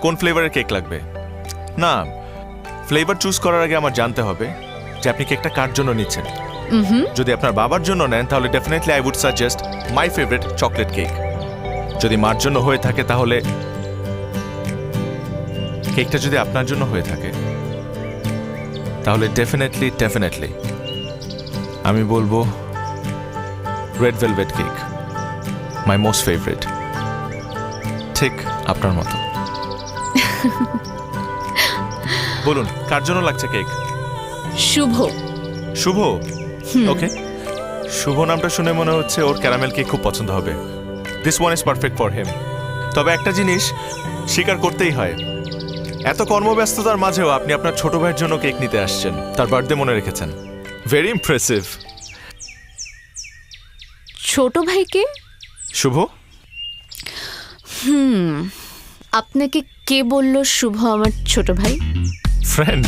কোন ফ্লেভারের কেক লাগবে? না, ফ্লেভার চুজ করার আগে আমার জানতে হবে যে আপনি কেকটা কার জন্য নিচ্ছেন। যদি আপনার বাবার জন্য নেন তাহলে definitely I would suggest my favourite chocolate cake. যদি মার জন্য হয়ে থাকে তাহলে কেকটা যদি আপনার জন্য হয়ে থাকে তাহলে ডেফিনেটলি আমি বলবো red velvet cake, my most favourite. ঠিক আপনার মতো। বলুন কার জন্য লাগছে কেক? শুভ। শুভ? ওকে, শুভ নামটা শুনে মনে হচ্ছে ওর ক্যারামেল কেক খুব পছন্দ হবে। This one is perfect for him. তবে একটা জিনিস স্বীকার করতেই হয়, এত কর্মব্যস্ততার মাঝেও আপনি আপনার ছোট ভাইয়ের জন্য কেক নিতে আসছেন, তার বার্থডে মনে রেখেছেন। Very impressive. ছোট ভাইকে? শুভ? আপনাকে কে বলল শুভ আমার ছোট ভাই? Friend.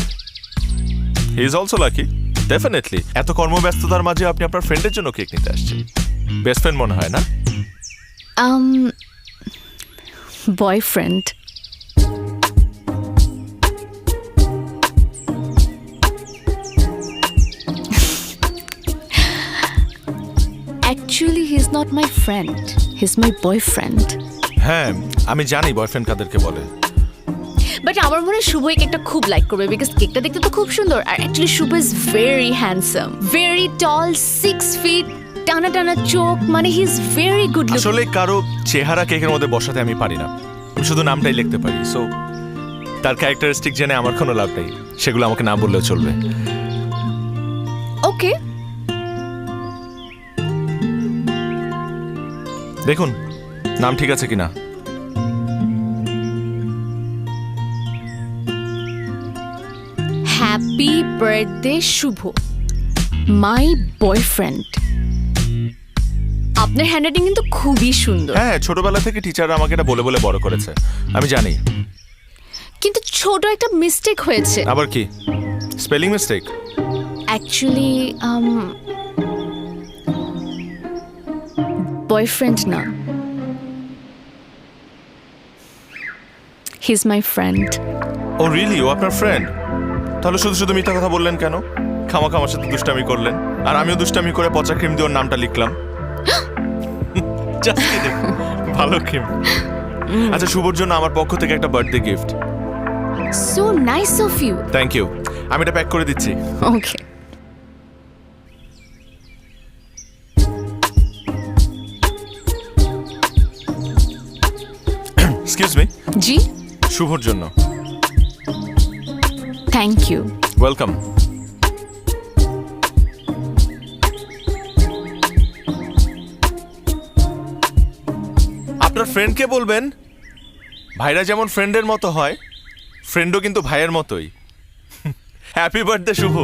He is also lucky. Definitely এত কর্মব্যস্ততার মাঝে আপনি আপনার ফ্রেন্ডের জন্য কেক নিতে আসছেন। বেস্ট ফ্রেন্ড মনে হয় না? Boyfriend. Actually, he's not my friend. He's my boyfriend. হ্যাঁ, আমি জানি বয়ফ্রেন্ড কাদেরকে বলে। বাট আমার মনে হয় শুভ এই কেকটা খুব লাইক করবে, বিকজ কেকটা দেখতে তো খুব সুন্দর। আর actually Shubho is very handsome, very tall, 6 feet, টানা টানা চোখ, মানে he is very good looking. আসলে কারো চেহারা কেকের মধ্যে বসাতে আমি পারি না, আমি শুধু নামটাই লিখতে পারি। সো তার ক্যারেক্টারিস্টিক জেনে আমার কোনো লাভ নেই, সেগুলো আমাকে না বললেও চলবে। ওকে, দেখুন নাম ঠিক আছে কিনা। Happy birthday Shubho, my boyfriend. আপনার হ্যান্ডরাইটিং কিন্তু খুবই সুন্দর। হ্যাঁ, ছোটবেলা থেকে টিচাররা আমাকে এটা বলে বলে বড় করেছে, আমি জানি। কিন্তু ছোট একটা মিস্টেক হয়েছে। আবার কি? Spelling mistake? অ্যাকচুয়ালি বয়ফ্রেন্ড না, he is my friend. Oh really? ও আপনার ফ্রেন্ড? তাহলে শুধু শুধু মিথ্যা কথা বললেন কেন? খামাখা আমার সাথে দুষ্টামি করলেন, আর আমিও দুষ্টামি করে পচা ক্রিম দিয়ে ওর নামটা লিখলাম। Just kidding. ভালো ক্রিম। আচ্ছা, শুভর জন্য আমার পক্ষ থেকে একটা birthday gift. So nice of you. Thank you. আমি এটা প্যাক করে দিচ্ছি। ওকে। Excuse me. জি, শুভর জন্য। Thank you. ওয়েলকাম। আপনার ফ্রেন্ডকে বলবেন ভাইরা যেমন ফ্রেন্ডের মতো হয়, ফ্রেন্ডও কিন্তু ভাইয়ের মতোই। হ্যাপি বার্থডে শুভ।